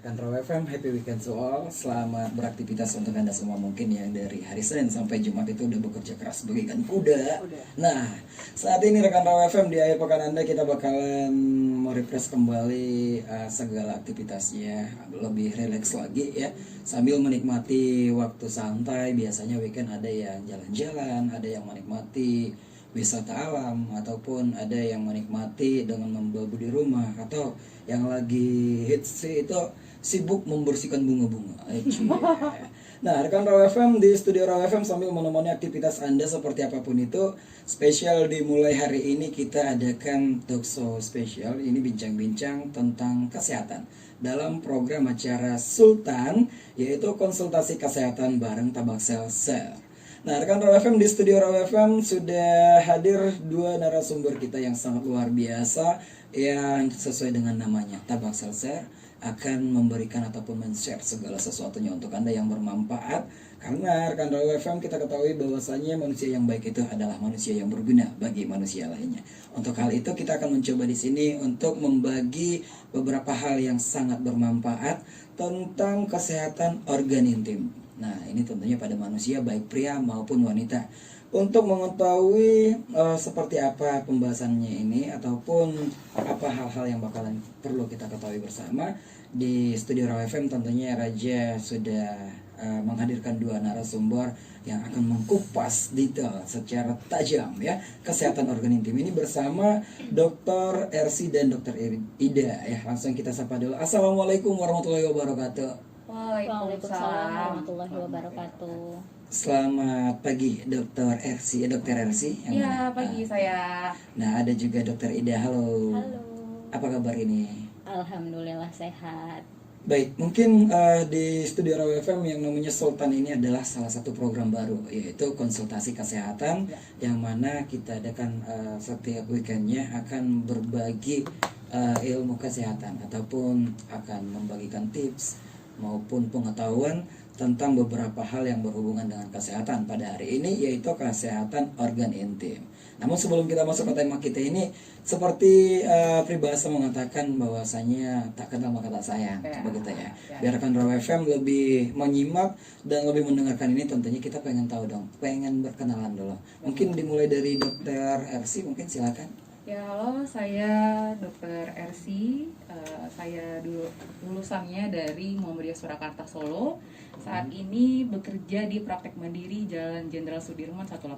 rekan Raw FM, happy weekend to all. Selamat beraktivitas untuk Anda semua mungkin yang dari hari Senin sampai Jumat itu udah bekerja keras bagaikan kuda. Nah, saat ini rekan Raw FM di akhir pekan Anda kita bakalan merefresh kembali segala aktivitasnya, lebih rileks lagi ya, sambil menikmati waktu santai. Biasanya weekend ada yang jalan-jalan, ada yang menikmati wisata alam, ataupun ada yang menikmati dengan membabu di rumah, atau yang lagi hits itu sibuk membersihkan bunga-bunga. Nah, rekan Raw FM di studio Raw FM sambil menemani aktivitas Anda seperti apapun itu, spesial dimulai hari ini kita adakan talk show spesial. Ini bincang-bincang tentang kesehatan dalam program acara Sultan, yaitu konsultasi kesehatan bareng Tabaksel Sel. Nah, rekan Raw FM di studio Raw FM sudah hadir dua narasumber kita yang sangat luar biasa, yang sesuai dengan namanya Tabaksel Share akan memberikan ataupun men-share segala sesuatunya untuk Anda yang bermanfaat. Karena rekan Raw FM kita ketahui bahwasanya manusia yang baik itu adalah manusia yang berguna bagi manusia lainnya. Untuk hal itu kita akan mencoba di sini untuk membagi beberapa hal yang sangat bermanfaat tentang kesehatan organ intim. Nah, ini tentunya pada manusia baik pria maupun wanita. Untuk mengetahui seperti apa pembahasannya ini ataupun apa hal-hal yang bakalan perlu kita ketahui bersama, di studio Raw FM tentunya Raja sudah menghadirkan dua narasumber yang akan mengkupas detail secara tajam ya kesehatan organ intim ini bersama Dr. Ersi dan Dr. Ida ya. Langsung kita sapa dulu. Assalamualaikum warahmatullahi wabarakatuh. Waalaikumsalam warahmatullahi wabarakatuh. Selamat pagi Dr. Ersi, Dr. Ersi. Iya, pagi saya. Nah, ada juga Dr. Ida. Halo. Halo. Apa kabar ini? Alhamdulillah sehat. Baik, mungkin di studio Raw FM yang namanya Sultan ini adalah salah satu program baru, yaitu konsultasi kesehatan yang mana kita adakan setiap weekendnya akan berbagi ilmu kesehatan ataupun akan membagikan tips maupun pengetahuan tentang beberapa hal yang berhubungan dengan kesehatan pada hari ini, yaitu kesehatan organ intim. Namun sebelum kita masuk ke tema kita ini, seperti peribahasa mengatakan bahwasanya tak kenal maka tak sayang, begitu ya. Biarkan Raw FM lebih menyimak dan lebih mendengarkan ini, tentunya kita pengen tahu dong, pengen berkenalan dulu. Mungkin dimulai dari Dr. Ersi, mungkin silakan. Ya, halo, saya Dr. Ersi. Saya dulu lulusannya dari Muhammadiyah Surakarta Solo. Saat ini bekerja di Praktek Mandiri Jalan Jenderal Sudirman 189.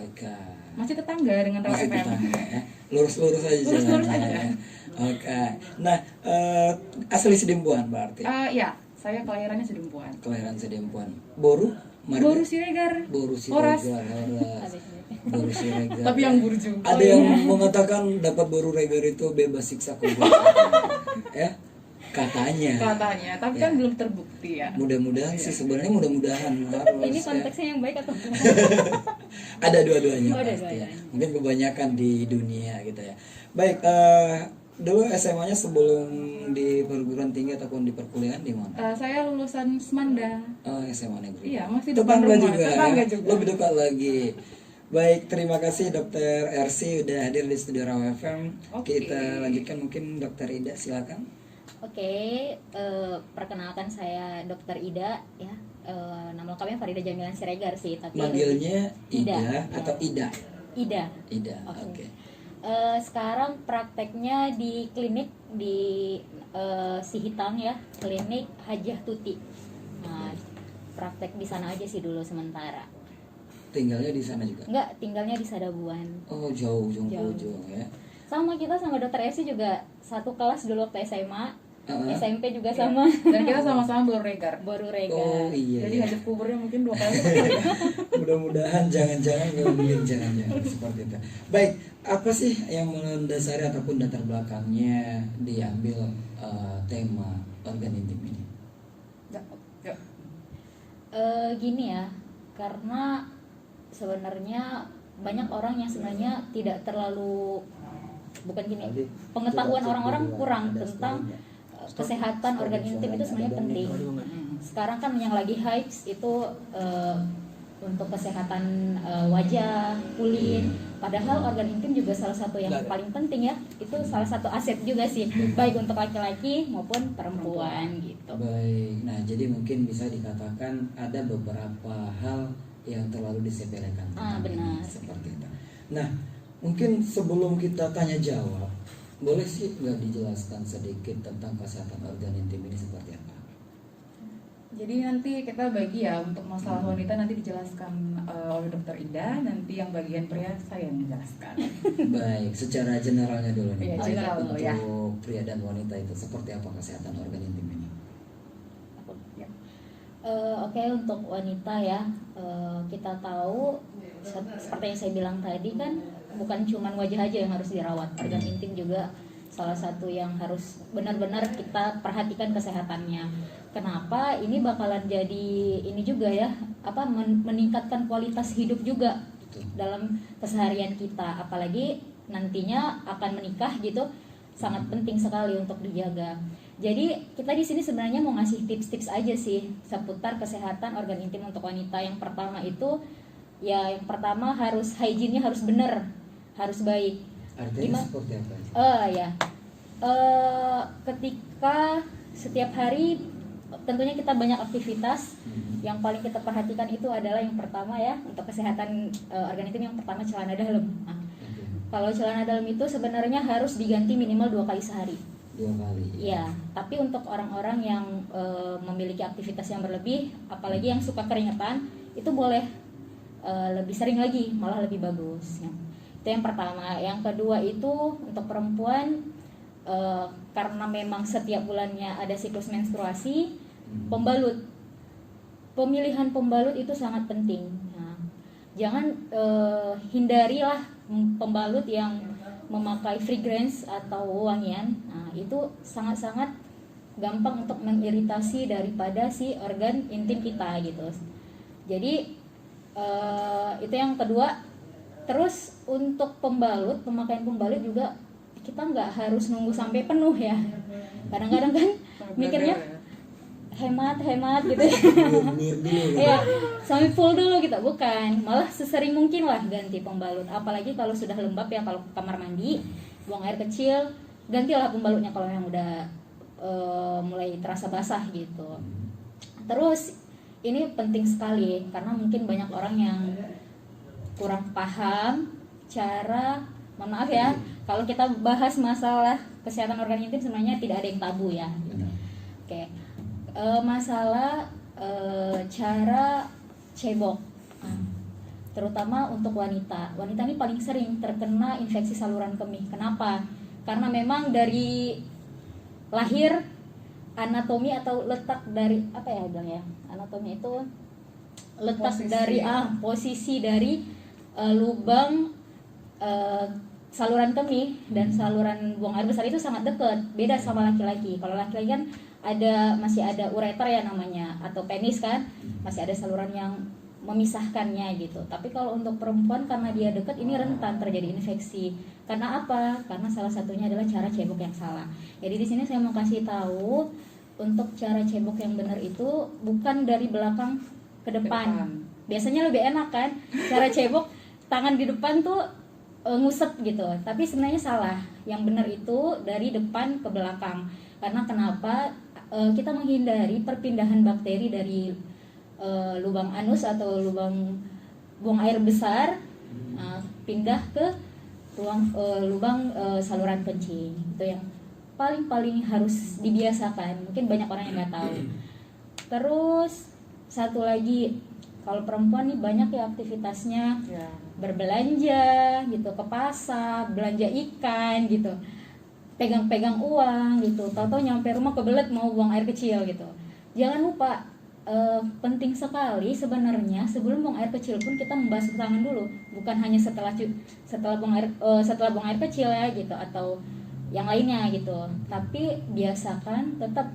Oke. Masih tetangga dengan Raw Masih FM. tetangga ya. Lurus-lurus aja Lurus-lurus jalannya. aja. Oke. Nah, asli Sedempuan berarti. Ya, saya kelahirannya Sedempuan. Kelahiran Sedempuan. Boru? Marga? Boru Siregar. Boru Horas. Siregar. Boru Siregar. Tapi yang buru juga. Ada yang mengatakan dapat boru regar itu bebas siksa kubur. Ya, katanya. Katanya, tapi kan belum terbukti ya. Mudah-mudahan sih, sebenarnya mudah-mudahan harus. Ini ya. konteksnya yang baik atau Ada dua-duanya Oh, ada pasti ya. dua-duanya. Mungkin kebanyakan di dunia gitu ya. Baik, dulu SMA-nya sebelum di perguruan tinggi ataupun di perkuliahan di mana? Saya lulusan Semanda. Oh, SMA negeri. Iya, masih depan Tetangga rumah. juga. Tetangga ya? juga. Lebih dekat lagi. Baik, terima kasih Dr. Ersi udah hadir di studio Raw FM. Oke. Kita lanjutkan, mungkin Dr. Ida silakan. Oke, perkenalkan saya Dr. Ida ya. Nama lengkapnya Farida Jamilan Siregar sih, tapi Manggilnya Ida, Ida, atau Ida? Ida. Ida. Oke. Oke. Sekarang prakteknya di klinik di Sihitang ya, klinik Hajah Tuti. Nah, praktek di sana aja sih dulu sementara. Tinggalnya di sana juga? Enggak, tinggalnya di Sadabuan. Oh, jauh Jauh. ya. Sama kita sama Dokter Esi juga satu kelas dulu waktu SMA, Uh-huh. SMP juga sama. Dan kita sama-sama Boru Regar. Baru Rega. Oh iya. Jadi hajat kuburnya mungkin 2 kali. Mudah-mudahan jangan-jangan seperti itu. Baik, apa sih yang mendasari ataupun latar belakangnya diambil tema organ intim ini? Ya. Gini ya, karena sebenarnya banyak orang yang sebenarnya tidak terlalu pengetahuan orang-orang kurang tentang kesehatan organ intim itu sebenarnya penting. Sekarang kan yang lagi hype itu untuk kesehatan wajah, kulit, Padahal organ intim juga salah satu yang paling penting ya. Itu salah satu aset juga sih, baik untuk laki-laki maupun perempuan gitu. Baik, nah jadi mungkin bisa dikatakan ada beberapa hal yang terlalu disepelekan tentang benar. ini, seperti itu. Nah, mungkin sebelum kita tanya jawab, boleh sih nggak dijelaskan sedikit tentang kesehatan organ intim ini seperti apa? Jadi nanti kita bagi ya, untuk masalah wanita nanti dijelaskan oleh dokter Ida, nanti yang bagian pria saya yang menjelaskan. Baik, secara generalnya dulu nih. Iya, Baik, general dulu untuk ya. pria dan wanita itu seperti apa kesehatan organ intim ini? Oke, untuk wanita ya, kita tahu seperti yang saya bilang tadi kan, bukan cuman wajah aja yang harus dirawat, organ intim juga salah satu yang harus benar-benar kita perhatikan kesehatannya. Kenapa? Ini bakalan jadi ini juga ya, meningkatkan kualitas hidup juga dalam keseharian kita, apalagi nantinya akan menikah gitu, sangat penting sekali untuk dijaga. Jadi kita di sini sebenarnya mau ngasih tips-tips aja sih seputar kesehatan organ intim untuk wanita. Yang pertama itu ya, yang pertama harus hygiene-nya harus benar, harus baik. Artinya seperti apa? Ya, ketika setiap hari tentunya kita banyak aktivitas, yang paling kita perhatikan itu adalah yang pertama ya, untuk kesehatan organ intim yang pertama celana dalam. Nah, kalau celana dalam itu sebenarnya harus diganti minimal 2 kali sehari. 2 kali. Ya, tapi untuk orang-orang yang memiliki aktivitas yang berlebih, apalagi yang suka keringetan, itu boleh lebih sering lagi, malah lebih bagus. Ya. Itu yang pertama. Yang kedua itu untuk perempuan, karena memang setiap bulannya ada siklus menstruasi, pembalut. Pemilihan pembalut itu sangat penting. Nah, jangan hindarilah pembalut yang memakai fragrance atau wangian. Nah, itu sangat-sangat gampang untuk mengiritasi daripada si organ intim kita gitu. Jadi itu yang kedua. Terus untuk pembalut, pemakaian pembalut juga kita nggak harus nunggu sampai penuh ya. Kadang-kadang kan mikirnya hemat gitu ya, sampai full dulu gitu. Bukan, malah sesering mungkin lah ganti pembalut. Apalagi kalau sudah lembab ya, kalau kamar mandi buang air kecil, gantilah pembalutnya kalau yang udah mulai terasa basah gitu. Terus ini penting sekali karena mungkin banyak orang yang kurang paham cara, mohon maaf ya, kalau kita bahas masalah kesehatan organ intim sebenarnya tidak ada yang tabu ya. Oke. Masalah cara cebok, terutama untuk wanita. Wanita ini paling sering terkena infeksi saluran kemih. Kenapa? Karena memang dari lahir anatomi atau letak dari anatomi itu letak posisi dari lubang saluran kemih dan saluran buang air besar itu sangat dekat. Beda sama laki-laki. Kalau laki-laki kan masih ada ureter ya namanya, atau penis kan, masih ada saluran yang memisahkannya gitu. Tapi kalau untuk perempuan karena dia dekat, ini rentan terjadi infeksi. Karena apa? Karena salah satunya adalah cara cebok yang salah. Jadi di sini saya mau kasih tahu untuk cara cebok yang benar itu bukan dari belakang ke depan. Biasanya lebih enak kan cara cebok tangan di depan tuh ngusap gitu, tapi sebenarnya salah. Yang benar itu dari depan ke belakang. Karena kenapa? Kita menghindari perpindahan bakteri dari lubang anus atau lubang buang air besar pindah ke lubang saluran kencing. Itu yang paling harus dibiasakan. Mungkin banyak orang yang nggak tahu. Terus satu lagi, kalau perempuan nih banyak ya aktivitasnya, berbelanja gitu, ke pasar, belanja ikan gitu, pegang-pegang uang gitu, tahu-tahu nyampe rumah kebelet mau buang air kecil gitu. Jangan lupa, penting sekali sebenarnya sebelum buang air kecil pun kita membasuh tangan dulu, bukan hanya setelah buang air kecil ya gitu, atau yang lainnya gitu. Tapi biasakan tetap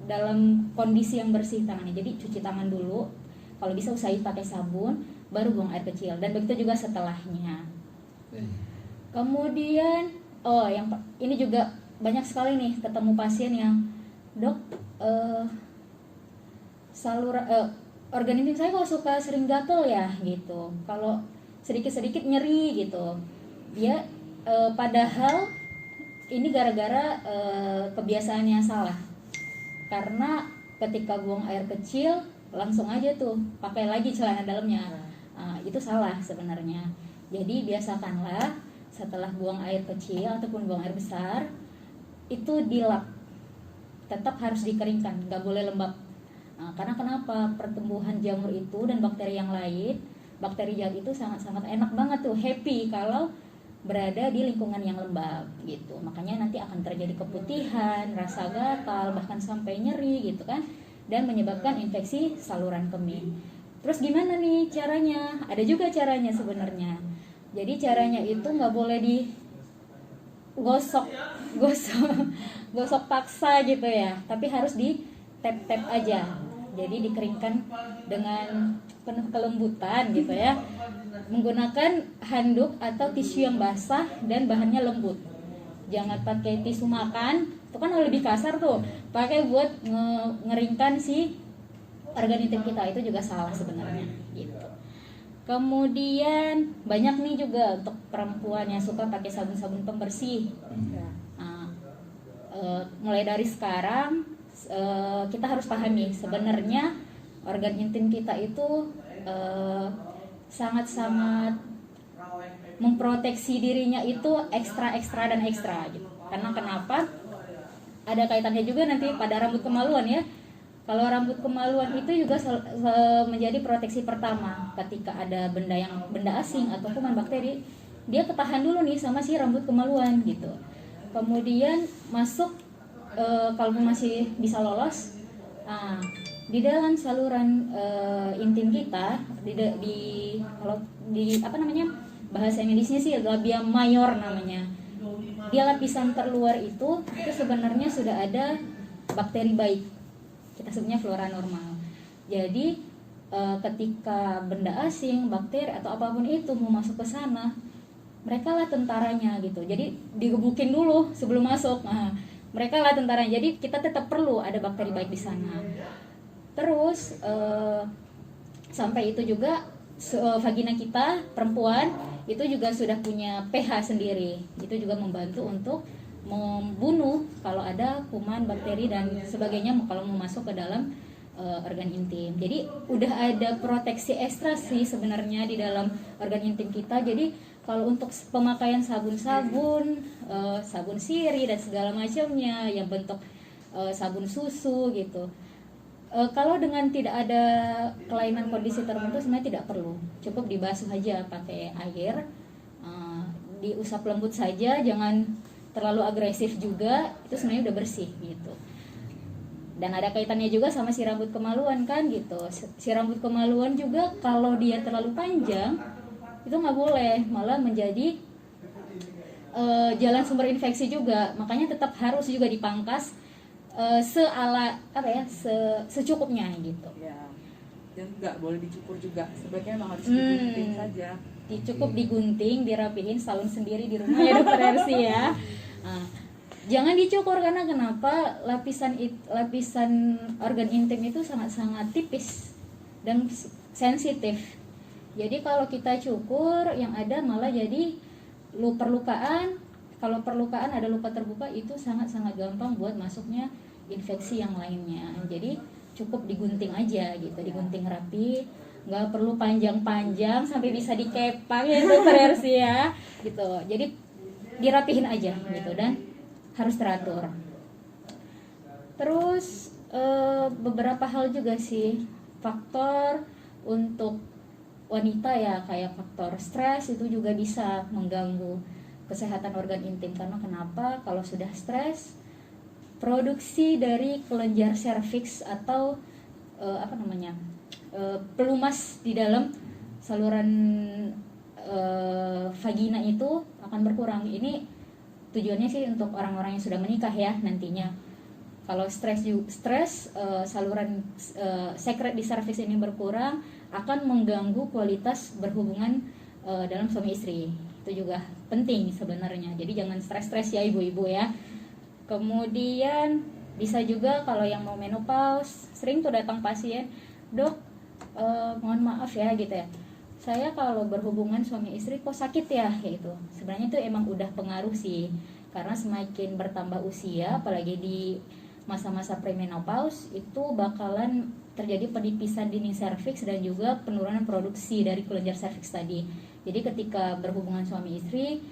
dalam kondisi yang bersih tangannya. Jadi cuci tangan dulu, kalau bisa usahain pakai sabun, baru buang air kecil, dan begitu juga setelahnya. Kemudian ini juga banyak sekali nih ketemu pasien yang, dok, organ intim saya kok suka sering gatel ya gitu. Kalau sedikit-sedikit nyeri gitu. Ya padahal ini gara-gara kebiasaannya salah. Karena ketika buang air kecil langsung aja tuh pakai lagi celana dalamnya. Itu salah sebenarnya. Jadi biasakanlah setelah buang air kecil ataupun buang air besar itu dilap, tetap harus dikeringkan, nggak boleh lembab. Karena kenapa? Pertumbuhan jamur itu dan bakteri yang lain, bakteri jahat itu sangat-sangat enak banget tuh, happy kalau berada di lingkungan yang lembab gitu. Makanya nanti akan terjadi keputihan, rasa gatal, bahkan sampai nyeri gitu kan, dan menyebabkan infeksi saluran kemih. Terus gimana nih caranya? Ada juga caranya sebenarnya. Jadi caranya itu nggak boleh gosok paksa gitu ya, tapi harus di tap aja. Jadi dikeringkan dengan penuh kelembutan gitu ya, menggunakan handuk atau tisu yang basah dan bahannya lembut. Jangan pakai tisu makan, itu kan lebih kasar tuh. Pakai buat ngeringkan si organ intim kita, itu juga salah sebenarnya gitu. Kemudian banyak nih juga untuk perempuan yang suka pakai sabun-sabun pembersih. Mulai dari sekarang kita harus pahami sebenarnya organ intim kita itu sangat-sangat memproteksi dirinya itu ekstra dan ekstra gitu. Karena kenapa? Ada kaitannya juga nanti pada rambut kemaluan ya. Kalau rambut kemaluan itu juga menjadi proteksi pertama ketika ada benda asing atau kuman bakteri, dia ketahan dulu nih sama si rambut kemaluan gitu. Kemudian masuk kalau masih bisa lolos di dalam saluran intim kita kalau di apa namanya, bahasa medisnya sih labia mayor namanya. Di lapisan terluar itu sebenarnya sudah ada bakteri baik, kita sebutnya flora normal. Jadi ketika benda asing, bakteri atau apapun itu mau masuk ke sana, mereka lah tentaranya gitu. Jadi digebukin dulu sebelum masuk. Mereka lah tentaranya. Jadi kita tetap perlu ada bakteri baik di sana. Terus sampai itu juga vagina kita perempuan itu juga sudah punya pH sendiri. Itu juga membantu untuk membunuh kalau ada kuman, bakteri dan sebagainya kalau mau masuk ke dalam organ intim. Jadi udah ada proteksi ekstra sih sebenarnya di dalam organ intim kita. Jadi kalau untuk pemakaian sabun-sabun, sabun sirih dan segala macamnya yang bentuk sabun susu gitu. Kalau dengan tidak ada kelainan kondisi tertentu sebenarnya tidak perlu, cukup dibasuh aja pakai air, diusap lembut saja, jangan terlalu agresif juga, itu sebenarnya udah bersih gitu. Dan ada kaitannya juga sama si rambut kemaluan kan gitu. Si rambut kemaluan juga kalau dia terlalu panjang itu nggak boleh, malah menjadi jalan sumber infeksi juga. Makanya tetap harus juga dipangkas secukupnya gitu ya. Dan nggak boleh dicukur juga, sebaiknya memang harus digunting saja. Cukup digunting, dirapihin, salon sendiri di rumah ya dokter Ersi ya. Jangan dicukur karena kenapa? Lapisan organ intim itu sangat-sangat tipis dan sensitif. Jadi kalau kita cukur yang ada malah jadi perlukaan. Kalau perlukaan ada luka terbuka itu sangat-sangat gampang buat masuknya infeksi yang lainnya. Jadi cukup digunting aja gitu, digunting rapi, nggak perlu panjang-panjang sampai bisa dikepang ya dokter Ersi ya gitu. Jadi dirapihin aja gitu dan harus teratur. Terus beberapa hal juga sih faktor untuk wanita ya, kayak faktor stres itu juga bisa mengganggu kesehatan organ intim. Karena kenapa? Kalau sudah stres, produksi dari kelenjar serviks atau pelumas di dalam saluran vagina itu akan berkurang. Ini tujuannya sih untuk orang-orang yang sudah menikah ya nantinya. Kalau stres saluran sekret di serviks ini berkurang, akan mengganggu kualitas berhubungan dalam suami istri. Itu juga penting sebenarnya. Jadi jangan stres-stres ya ibu-ibu ya. Kemudian bisa juga kalau yang mau menopause, sering tuh datang pasien, dok mohon maaf ya gitu ya, saya kalau berhubungan suami istri kok sakit ya, kayak gitu. Sebenarnya itu emang udah pengaruh sih, karena semakin bertambah usia, apalagi di masa-masa premenopause, itu bakalan terjadi penipisan dinding serviks dan juga penurunan produksi dari kelenjar serviks tadi. Jadi ketika berhubungan suami istri,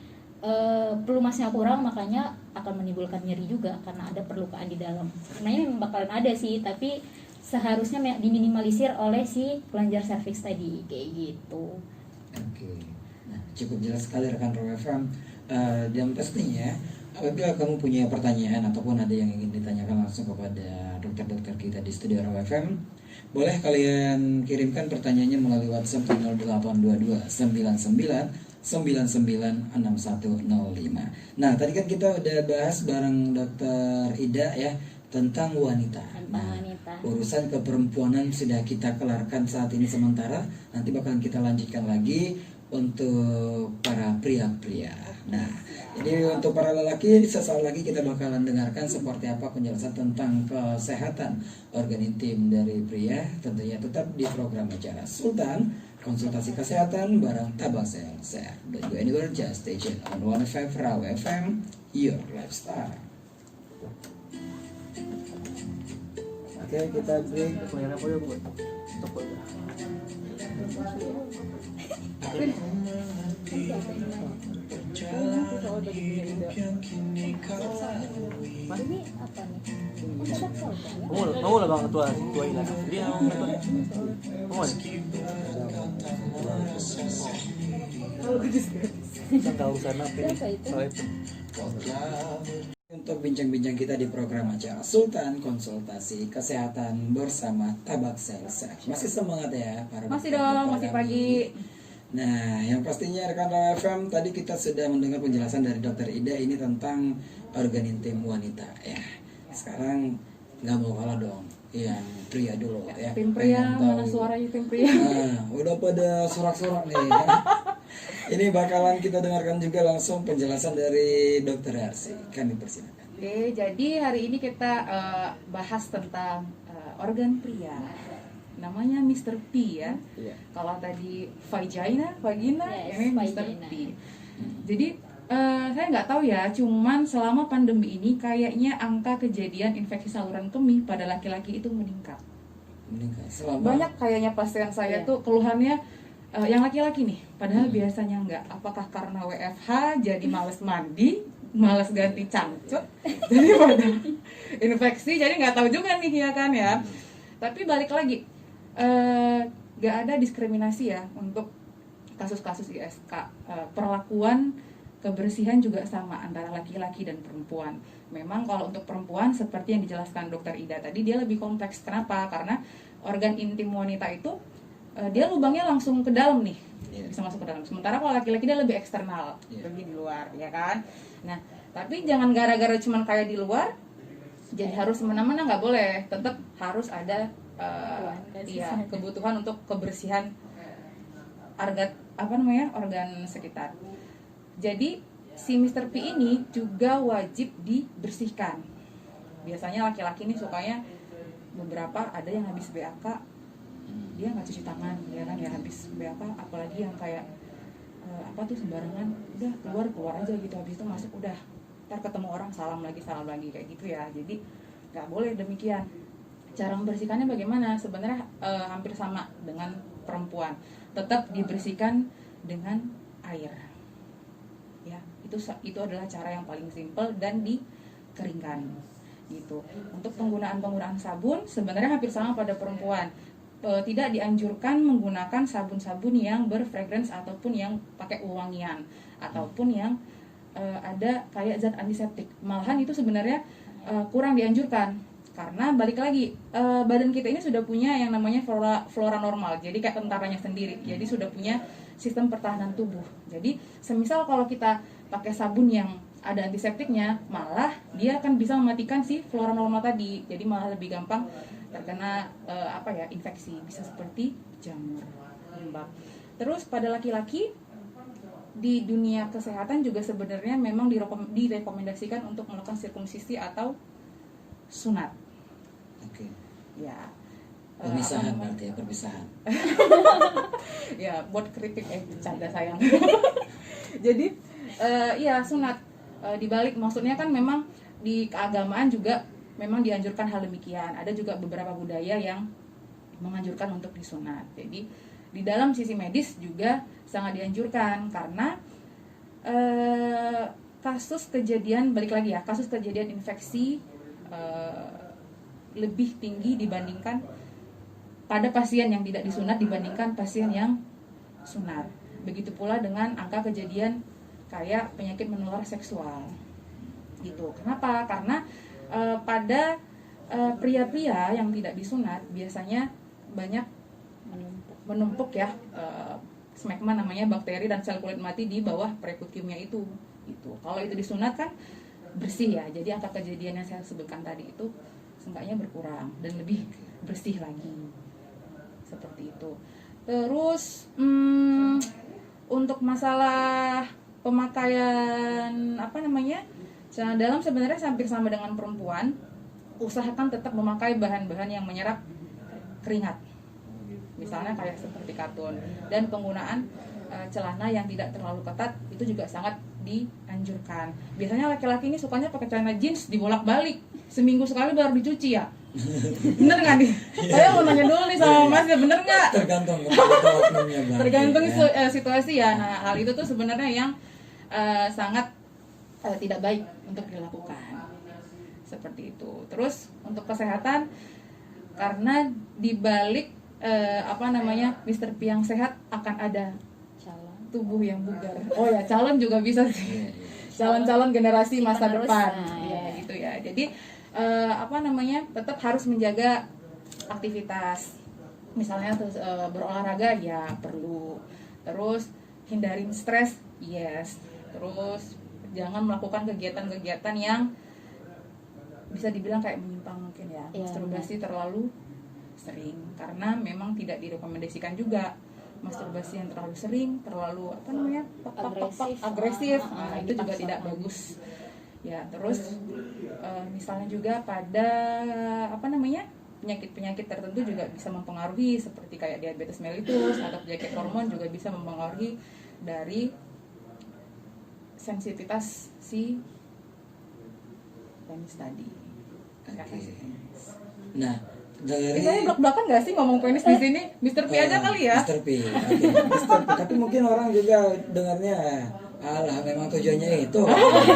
pelumasnya kurang, makanya akan menimbulkan nyeri juga karena ada perlukaan di dalam. Sebenarnya memang bakalan ada sih, tapi seharusnya diminimalisir oleh si kelenjar serviks tadi, kayak gitu. Oke, nah cukup jelas sekali rekan Raw FM. Dan pastinya apabila kamu punya pertanyaan ataupun ada yang ingin ditanyakan langsung kepada dokter-dokter kita di studio Raw FM, boleh kalian kirimkan pertanyaannya melalui WhatsApp 0822 99 996105. Nah, tadi kan kita udah bahas bareng Dokter Ida ya tentang wanita. Wanita. Urusan keperempuanan sudah kita kelarkan saat ini sementara. Nanti bakalan kita lanjutkan lagi untuk para pria-pria. Nah, jadi untuk para lelaki sesaat lagi kita bakalan dengarkan seperti apa penjelasan tentang kesehatan organ intim dari pria. Tentunya tetap di program acara Sultan Konsultasi Kesehatan bareng Tabasel Sehat. Don't go anywhere, just stay tuned on 105 Raw FM, your lifestyle. Oke, kita break. Ini apa nih? Mau lah bang tua hilang. Dia mau. Tahu sana Untuk bincang-bincang kita di program acara Sultan Konsultasi Kesehatan bersama Tabaksel Sehat. Masih semangat ya para Masih dokter dong, masih kami. pagi. Nah, yang pastinya rekan Raw FM tadi kita sudah mendengar penjelasan dari Dokter Ida ini tentang organ intim wanita ya. Sekarang nggak mau kalah dong, yang pria dulu ya. Tim pria, Pengen mana tahu. suaranya tim pria? Nah, udah pada sorak-sorak nih. Ya. Ini bakalan kita dengarkan juga langsung penjelasan dari Dokter Arsi. Kami persilakan. Oke, jadi hari ini kita bahas tentang organ pria. Namanya Mr. P ya. Iya. Kalau tadi vagina, Yes, ini Mr. vagina. P. Jadi saya nggak tahu ya, cuman selama pandemi ini kayaknya angka kejadian infeksi saluran kemih pada laki-laki itu meningkat. Meningkat selama Banyak kayaknya pasien saya Iya. tuh keluhannya yang laki-laki nih, padahal biasanya nggak. Apakah karena WFH jadi males mandi, males ganti cangcut, jadi pada infeksi, jadi nggak tahu juga nih ya kan ya. Tapi balik lagi, nggak ada diskriminasi ya untuk kasus-kasus ISK. Perlakuan kebersihan juga sama antara laki-laki dan perempuan. Memang kalau untuk perempuan seperti yang dijelaskan Dokter Ida tadi, dia lebih kompleks. Kenapa? Karena organ intim wanita itu dia lubangnya langsung ke dalam nih, bisa masuk ke dalam. Sementara kalau laki-laki dia lebih eksternal, lebih di luar, ya kan? Nah, tapi jangan gara-gara cuman kayak di luar, jadi harus semena-mena, nggak boleh. Tetap harus ada kebutuhan untuk kebersihan organ sekitar. Jadi si Mr. P ini juga wajib dibersihkan. Biasanya laki-laki ini sukanya beberapa ada yang habis BAK dia nggak cuci tangan, ya kan, ya habis BAK, apalagi yang kayak sembarangan, udah keluar aja gitu, habis itu masuk udah ntar ketemu orang salam lagi kayak gitu ya. Jadi nggak boleh demikian. Cara membersihkannya bagaimana? Sebenarnya hampir sama dengan perempuan, tetap dibersihkan dengan air. Ya, itu adalah cara yang paling simpel dan dikeringkan gitu. Untuk penggunaan sabun sebenarnya hampir sama pada perempuan. Tidak dianjurkan menggunakan sabun-sabun yang berfragrance ataupun yang pakai wewangian ataupun yang ada kayak zat antiseptik. Malahan itu sebenarnya kurang dianjurkan karena balik lagi badan kita ini sudah punya yang namanya flora normal. Jadi kayak tentaranya sendiri. Jadi sudah punya sistem pertahanan tubuh. Jadi semisal kalau kita pakai sabun yang ada antiseptiknya, malah dia akan bisa mematikan si flora normal tadi. Jadi malah lebih gampang terkena infeksi, bisa seperti jamur, lembab. Terus pada laki-laki di dunia kesehatan juga sebenarnya memang direkomendasikan untuk melakukan sirkumsisi atau sunat. Oke. Ya. Pemisahan berarti ya, perpisahan. Ya buat kritik bercanda sayang. Jadi ya sunat dibalik maksudnya kan memang di keagamaan juga memang dianjurkan hal demikian. Ada juga beberapa budaya yang menganjurkan untuk disunat. Jadi di dalam sisi medis juga sangat dianjurkan karena kasus kejadian balik lagi ya, kasus kejadian infeksi lebih tinggi dibandingkan pada pasien yang tidak disunat dibandingkan pasien yang sunat. Begitu pula dengan angka kejadian kayak penyakit menular seksual. Gitu. Kenapa? Karena pada pria-pria yang tidak disunat biasanya banyak menumpuk ya smegma namanya, bakteri dan sel kulit mati di bawah perikutiumnya itu. Kalau itu disunat kan bersih ya. Jadi angka kejadian yang saya sebutkan tadi itu seenggaknya berkurang dan lebih bersih lagi. Seperti itu. Terus untuk masalah pemakaian dalam sebenarnya hampir sama dengan perempuan, usahakan tetap memakai bahan-bahan yang menyerap keringat. Misalnya kayak seperti katun, dan penggunaan celana yang tidak terlalu ketat itu juga sangat dianjurkan. Biasanya laki-laki ini sukanya pakai celana jeans dibolak-balik, seminggu sekali baru dicuci ya. Bener nggak nih? Saya mau nanya dulu nih sama Mas, bener nggak? Tergantung oknumnya, Bang. Tergantung Ya. situasi ya. Nah, hal itu tuh sebenarnya yang sangat tidak baik untuk dilakukan. Seperti itu. Terus untuk kesehatan, karena dibalik Mr. P yang sehat akan ada calon tubuh yang bugar. Oh ya, calon juga bisa sih. Iya, iya. Calon-calon generasi masa Penerus, depan. nah, Ya, ya. gitu ya. Jadi tetap harus menjaga aktivitas. Misalnya terus berolahraga ya perlu. Terus hindarin stres, yes. Terus jangan melakukan kegiatan-kegiatan yang bisa dibilang kayak menyimpang mungkin ya. Iya, Masturbasi terlalu sering karena memang tidak direkomendasikan juga. Masturbasi yang terlalu sering, terlalu agresif, nah, itu juga tidak bagus. Ya, terus misalnya juga pada penyakit-penyakit tertentu juga bisa mempengaruhi seperti kayak diabetes mellitus atau penyakit hormon juga bisa mempengaruhi dari sensitivitas si penis tadi. Oke. Nah, dari Saya belak-belakan nggak sih ngomong penis di sini? Mr. P aja kali ya. Mr. P. Oke. Mr. P. Tapi mungkin orang juga dengarnya, alah memang tujuannya itu.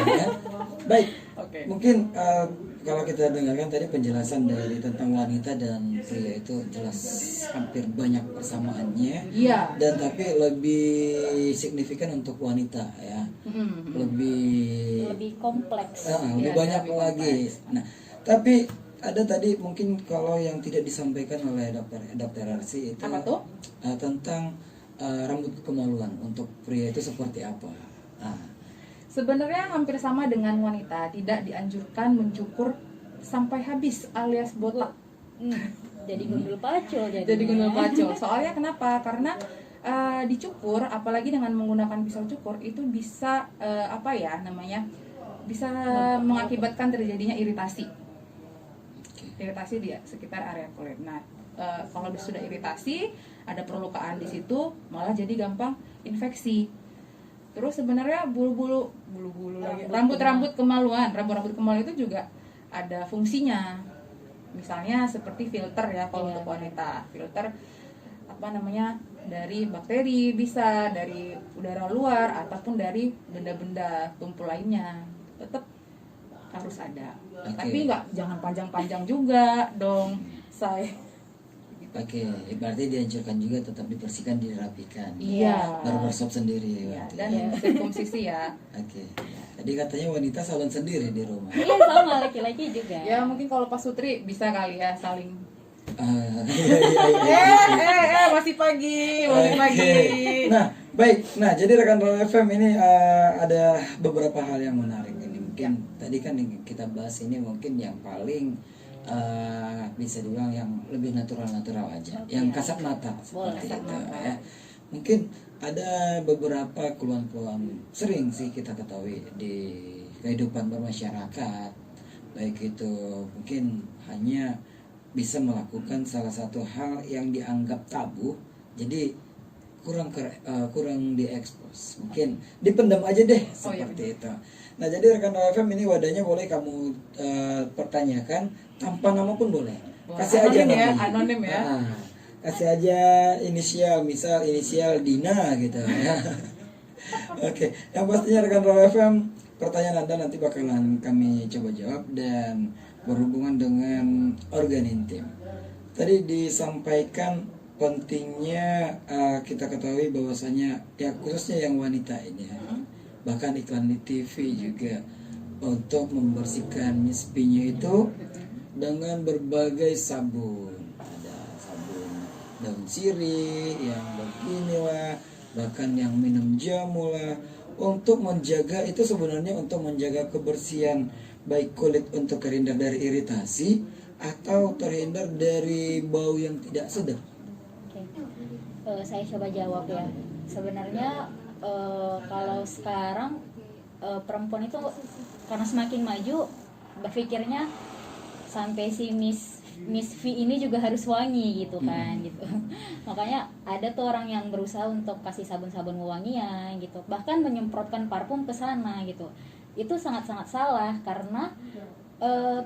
Ya. Baik. Oke. Mungkin kalau kita dengarkan tadi penjelasan dari tentang wanita dan pria itu jelas hampir banyak persamaannya. Iya. Dan tapi lebih signifikan untuk wanita ya. lebih kompleks. Lebih Iya, banyak lebih lagi. Nah, tapi ada tadi mungkin kalau yang tidak disampaikan oleh dokter Arsi itu Apa tuh? Tentang rambut kemaluan untuk pria itu seperti apa? Sebenarnya hampir sama dengan wanita, tidak dianjurkan mencukur sampai habis alias botak. Jadi gundul pacul Jadi gundul pacul. Soalnya kenapa? Karena dicukur, apalagi dengan menggunakan pisau cukur itu bisa bisa mengakibatkan terjadinya iritasi. Iritasi di sekitar area kulit. Nah, kalau sudah iritasi, ada perlukaan di situ, malah jadi gampang infeksi. Terus sebenarnya bulu-bulu lagi, rambut kemaluan itu juga ada fungsinya. Misalnya seperti filter ya kalau untuk wanita, filter dari bakteri, bisa dari udara luar ataupun dari benda-benda tumpul lainnya, tetap harus ada. Tapi jangan panjang-panjang juga dong, say. Oke, berarti dianjurkan juga tetap dibersihkan, dirapikan. Iya. Barbershop sendiri. Iya, berarti. dan sirkumsisi ya. Oke. Tadi katanya wanita salon sendiri di rumah. Iya, sama laki-laki juga. Ya mungkin kalau Pak Sutri bisa kali ya saling. Iya. Masih pagi. Oke. Nah, baik. Nah, jadi rekan Raw FM ini ada beberapa hal yang menarik ini. Mungkin tadi kan yang kita bahas ini mungkin yang paling bisa dibilang yang lebih natural aja, yang kasat mata seperti itu ya. Mungkin ada beberapa keluhan-keluhan sering sih kita ketahui di kehidupan bermasyarakat, baik itu mungkin hanya bisa melakukan salah satu hal yang dianggap tabu, jadi kurang diekspos, mungkin dipendam aja deh seperti itu. Nah, jadi rekan FM ini wadahnya boleh kamu pertanyakan tanpa nama pun boleh. Kasih aja Anonim ya, nama. anonim ya. Nah, kasih aja inisial, misal inisial Dina gitu ya. Oke, yang pastinya rekan FM, pertanyaan Anda nanti bakalan kami coba jawab dan berhubungan dengan organ intim. Tadi disampaikan pentingnya kita ketahui bahwasanya ya khususnya yang wanita ini ya, bahkan iklan di TV juga untuk membersihkan misfinya itu dengan berbagai sabun. Ada sabun daun sirih yang beginilah, bahkan yang minum jamu lah, untuk menjaga itu sebenarnya untuk menjaga kebersihan baik kulit untuk terhindar dari iritasi atau terhindar dari bau yang tidak sedap. Saya coba jawab ya. Sebenarnya kalau sekarang perempuan itu karena semakin maju berpikirnya sampai si Miss V ini juga harus wangi gitu kan gitu. Makanya ada tuh orang yang berusaha untuk kasih sabun-sabun wewangian gitu, bahkan menyemprotkan parfum ke sana gitu. Itu sangat-sangat salah karena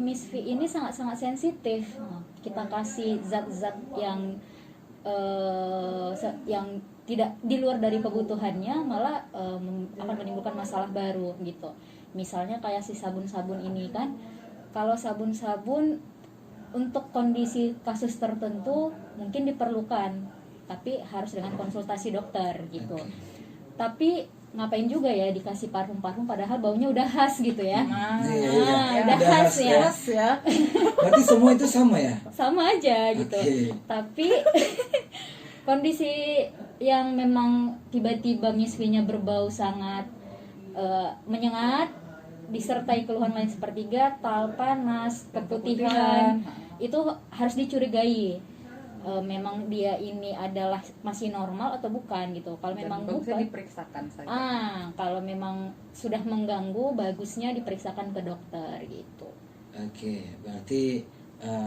Miss V ini sangat-sangat sensitif. Kita kasih zat-zat yang tidak di luar dari kebutuhannya malah akan menimbulkan masalah baru gitu. Misalnya kayak si sabun-sabun ini kan, kalau sabun-sabun untuk kondisi kasus tertentu mungkin diperlukan, tapi harus dengan konsultasi dokter gitu. Tapi ngapain juga ya dikasih parfum-parfum padahal baunya udah khas gitu ya. Udah khas ya. Berarti semua itu sama ya? Sama aja gitu. Tapi kondisi yang memang tiba-tiba misfinya berbau sangat menyengat, disertai keluhan lain seperti gatal, panas, keputihan, itu harus dicurigai. Memang dia ini adalah masih normal atau bukan gitu. Kalau memang bukan, diperiksakan saja. Kalau memang sudah mengganggu, bagusnya diperiksakan ke dokter gitu. Oke, berarti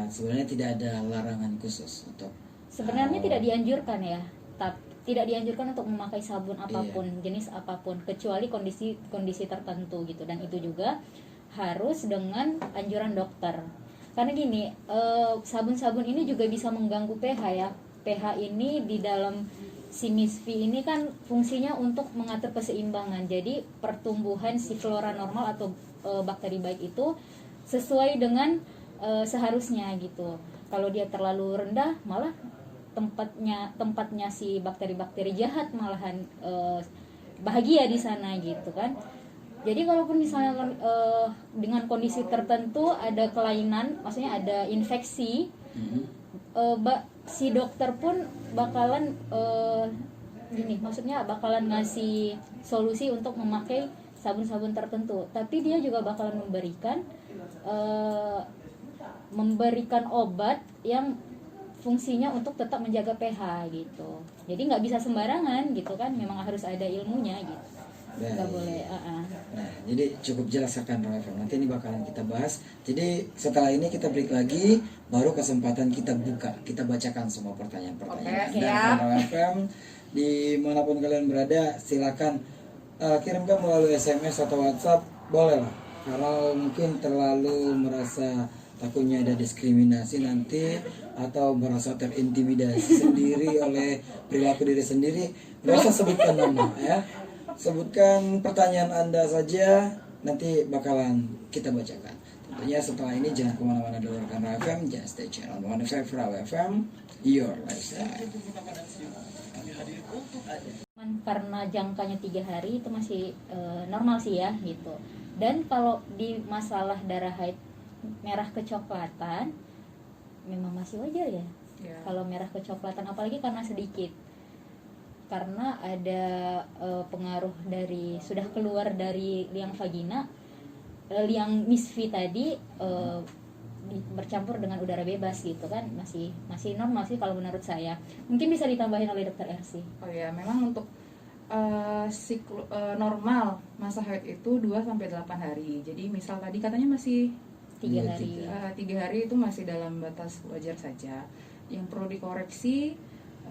sebenarnya tidak ada larangan khusus untuk sebenarnya tidak dianjurkan ya, tidak dianjurkan untuk memakai sabun apapun, jenis apapun, kecuali kondisi tertentu gitu. Dan itu juga harus dengan anjuran dokter. Karena gini, sabun-sabun ini juga bisa mengganggu pH ya. pH ini di dalam si Miss V ini kan fungsinya untuk mengatur keseimbangan. Jadi pertumbuhan si flora normal atau bakteri baik itu sesuai dengan seharusnya gitu. Kalau dia terlalu rendah, malah tempatnya si bakteri-bakteri jahat malahan bahagia di sana gitu kan. Jadi kalaupun misalnya dengan kondisi tertentu ada kelainan, maksudnya ada infeksi, si dokter pun bakalan maksudnya bakalan ngasih solusi untuk memakai sabun-sabun tertentu. Tapi dia juga bakalan memberikan obat yang fungsinya untuk tetap menjaga pH gitu. Jadi nggak bisa sembarangan gitu kan, memang harus ada ilmunya gitu. Nggak boleh. Nah, jadi cukup jelas rekan FM. Nanti ini bakalan kita bahas. Jadi setelah ini kita break lagi, baru kesempatan kita buka, kita bacakan semua pertanyaan-pertanyaan. Dan rekan FM dimanapun kalian berada, silakan kirimkan melalui SMS atau WhatsApp, boleh lah. Kalau mungkin terlalu merasa takutnya ada diskriminasi nanti atau merasa terintimidasi sendiri oleh perilaku diri sendiri, nggak usah sebutkan nama ya. Sebutkan pertanyaan Anda saja, nanti bakalan kita bacakan. Tentunya setelah ini jangan kemana-mana dulu rekan FM, jangan stay channel 105 Raw FM, your lifestyle. Karena jangkanya 3 hari itu masih normal sih ya gitu. Dan kalau di masalah darah haid merah kecoklatan memang masih wajar ya. Kalau merah kecoklatan, apalagi karena sedikit, karena ada pengaruh dari sudah keluar dari liang vagina, liang Miss V tadi bercampur dengan udara bebas gitu kan, masih normal sih kalau menurut saya. Mungkin bisa ditambahin oleh Dokter RC. Oh ya, memang untuk normal masa haid itu 2-8 hari. Jadi misal tadi katanya masih 3 Iya, hari. 3 hari itu masih dalam batas wajar saja. Yang perlu dikoreksi,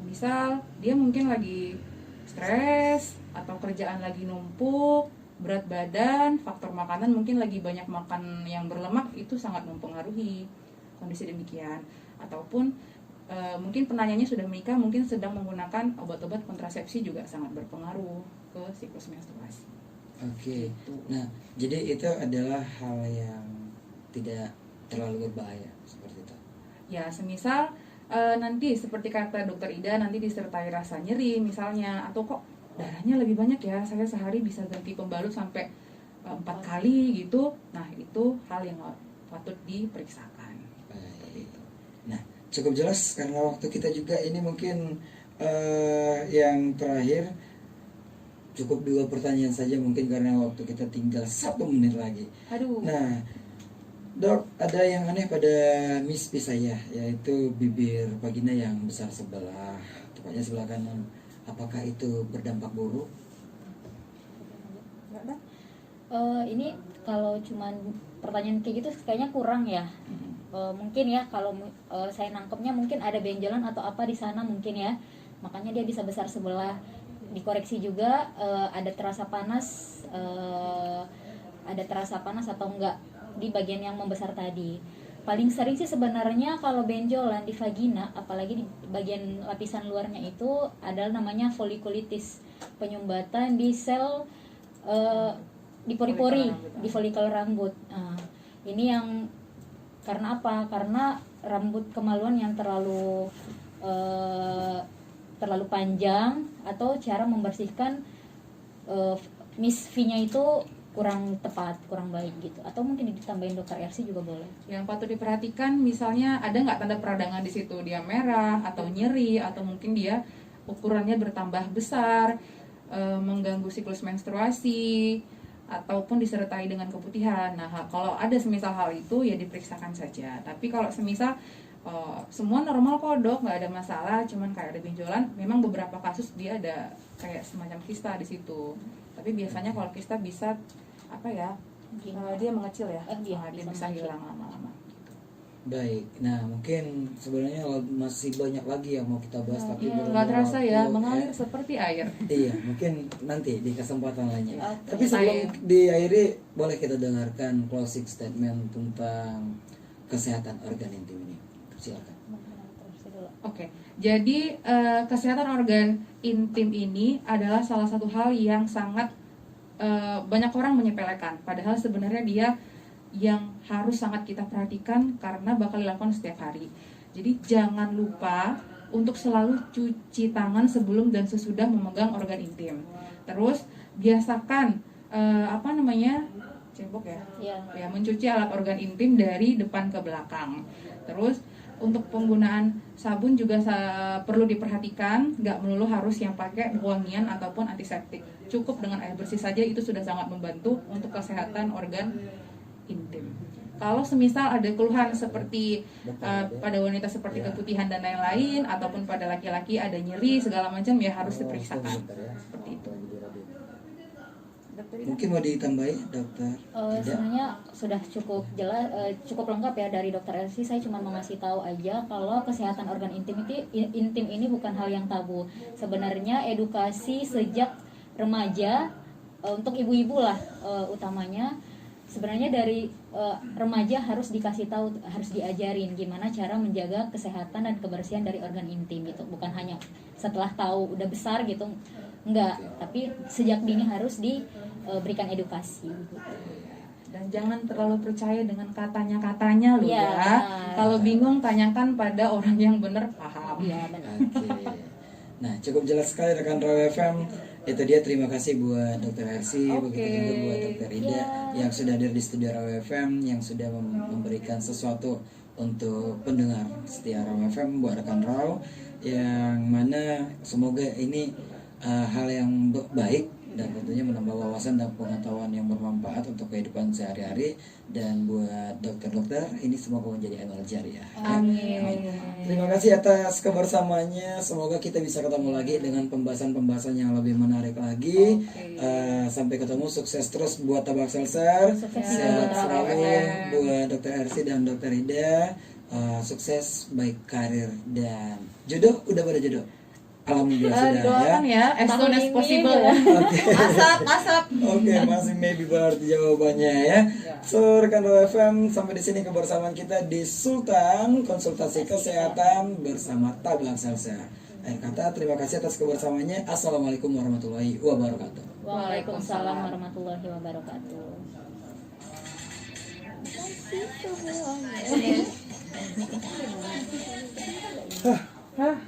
misal dia mungkin lagi stres atau kerjaan lagi numpuk, berat badan, faktor makanan mungkin lagi banyak makan yang berlemak, itu sangat mempengaruhi kondisi demikian. Ataupun mungkin penanyanya sudah menikah, mungkin sedang menggunakan obat-obat kontrasepsi juga sangat berpengaruh ke siklus menstruasi. Oke. Nah, jadi itu adalah hal yang tidak terlalu berbahaya seperti itu. Ya, semisal nanti seperti kata dokter Ida, nanti disertai rasa nyeri misalnya, atau kok darahnya lebih banyak ya, saya sehari bisa ganti pembalut sampai 4 kali gitu. Nah, itu hal yang patut diperiksakan. Baik. Nah, cukup jelas karena waktu kita juga ini mungkin yang terakhir cukup 2 pertanyaan saja mungkin karena waktu kita tinggal 1 menit lagi. Aduh. Nah, Dok, ada yang aneh pada Miss P saya, yaitu bibir vagina yang besar sebelah, tepatnya sebelah kanan. Apakah itu berdampak buruk? Ini kalau cuman pertanyaan kayak gitu kayaknya kurang ya. Mungkin ya kalau saya nangkepnya mungkin ada benjolan atau apa di sana mungkin ya, makanya dia bisa besar sebelah. Dikoreksi juga ada terasa panas atau enggak di bagian yang membesar tadi. Paling sering sih sebenarnya kalau benjolan di vagina, apalagi di bagian lapisan luarnya itu adalah namanya folikulitis, penyumbatan di sel di pori-pori, di folikel rambut. Nah, ini yang karena apa? Karena rambut kemaluan yang terlalu panjang atau cara membersihkan Miss V-nya itu kurang tepat, kurang baik gitu. Atau mungkin ditambahin dokter RC juga boleh. Yang patut diperhatikan misalnya ada nggak tanda peradangan di situ, dia merah atau nyeri, atau mungkin dia ukurannya bertambah besar, mengganggu siklus menstruasi, ataupun disertai dengan keputihan. Nah, kalau ada semisal hal itu ya diperiksakan saja. Tapi kalau semisal semua normal kok dok, nggak ada masalah, cuman kayak ada benjolan, memang beberapa kasus dia ada kayak semacam kista di situ. Tapi biasanya kalau kista bisa dia mengecil ya, Iya, dia bisa bisa mengecil. hilang lama-lama. Baik, nah mungkin sebenarnya masih banyak lagi yang mau kita bahas, tapi Iya, belum nggak terasa ya, waktu, mengalir seperti air. Iya, mungkin nanti di kesempatan lainnya. Oke. Tapi sebelum diakhiri, boleh kita dengarkan closing statement tentang kesehatan organ intim ini. Silakan. Oke, jadi kesehatan organ intim ini adalah salah satu hal yang sangat banyak orang menyepelekan. Padahal sebenarnya dia yang harus sangat kita perhatikan karena bakal dilakukan setiap hari. Jadi jangan lupa untuk selalu cuci tangan sebelum dan sesudah memegang organ intim. Terus biasakan cebok ya? Iya. Ya, mencuci alat organ intim dari depan ke belakang. Terus untuk penggunaan sabun juga perlu diperhatikan, nggak melulu harus yang pakai wangian ataupun antiseptik. Cukup dengan air bersih saja itu sudah sangat membantu untuk kesehatan organ intim. Kalau semisal ada keluhan seperti pada wanita seperti keputihan dan lain-lain, ataupun pada laki-laki ada nyeri segala macam, ya harus diperiksakan. Seperti itu. Mungkin mau ditambahin dokter? Tidak? Sebenarnya sudah cukup jelas, cukup lengkap ya dari dokter Elsie. Saya cuma mau ngasih tahu aja kalau kesehatan organ intim ini bukan hal yang tabu. Sebenarnya edukasi sejak remaja untuk ibu-ibu lah utamanya. Sebenarnya dari remaja harus dikasih tahu, harus diajarin gimana cara menjaga kesehatan dan kebersihan dari organ intim gitu. Bukan hanya setelah tahu udah besar gitu, enggak. Tapi sejak dini harus diberikan edukasi. Gitu. Dan jangan terlalu percaya dengan katanya-katanya loh Iya, ya. benar. Kalau bingung tanyakan pada orang yang benar paham. Iya benar. Oke. Nah, cukup jelas sekali rekan Raw FM. Itu dia, terima kasih buat Dr. Hersi, begitu juga buat Dr. Ida yang sudah hadir di studio Raw FM, yang sudah memberikan sesuatu untuk pendengar setia Raw FM, buat rekan Raw, yang mana semoga ini hal yang baik dan tentunya menambah wawasan dan pengetahuan yang bermanfaat untuk kehidupan sehari-hari. Dan buat dokter-dokter ini semoga menjadi amal jariah. Amin. Terima kasih atas kebersamaannya. Semoga kita bisa ketemu lagi dengan pembahasan-pembahasan yang lebih menarik lagi. Sampai ketemu, sukses terus buat Tabak Seltzer. Sukses Sehat buat selalu Tabak. buat Dr. Ersi dan Dr. Ida. Sukses baik karir dan jodoh. Udah pada jodoh? Alhamdulillah sudah ya. Doakan ya, as soon as Tahun ini possible ya. ya. Asap. Oke, masih maybe berarti jawabannya ya. So, rekan Raw FM, sampai di sini kebersamaan kita di Sultan Konsultasi Kesehatan bersama Tabak Seltzer. Akhir kata, terima kasih atas kebersamaannya. Assalamualaikum warahmatullahi wabarakatuh. Waalaikumsalam warahmatullahi wabarakatuh. Hah.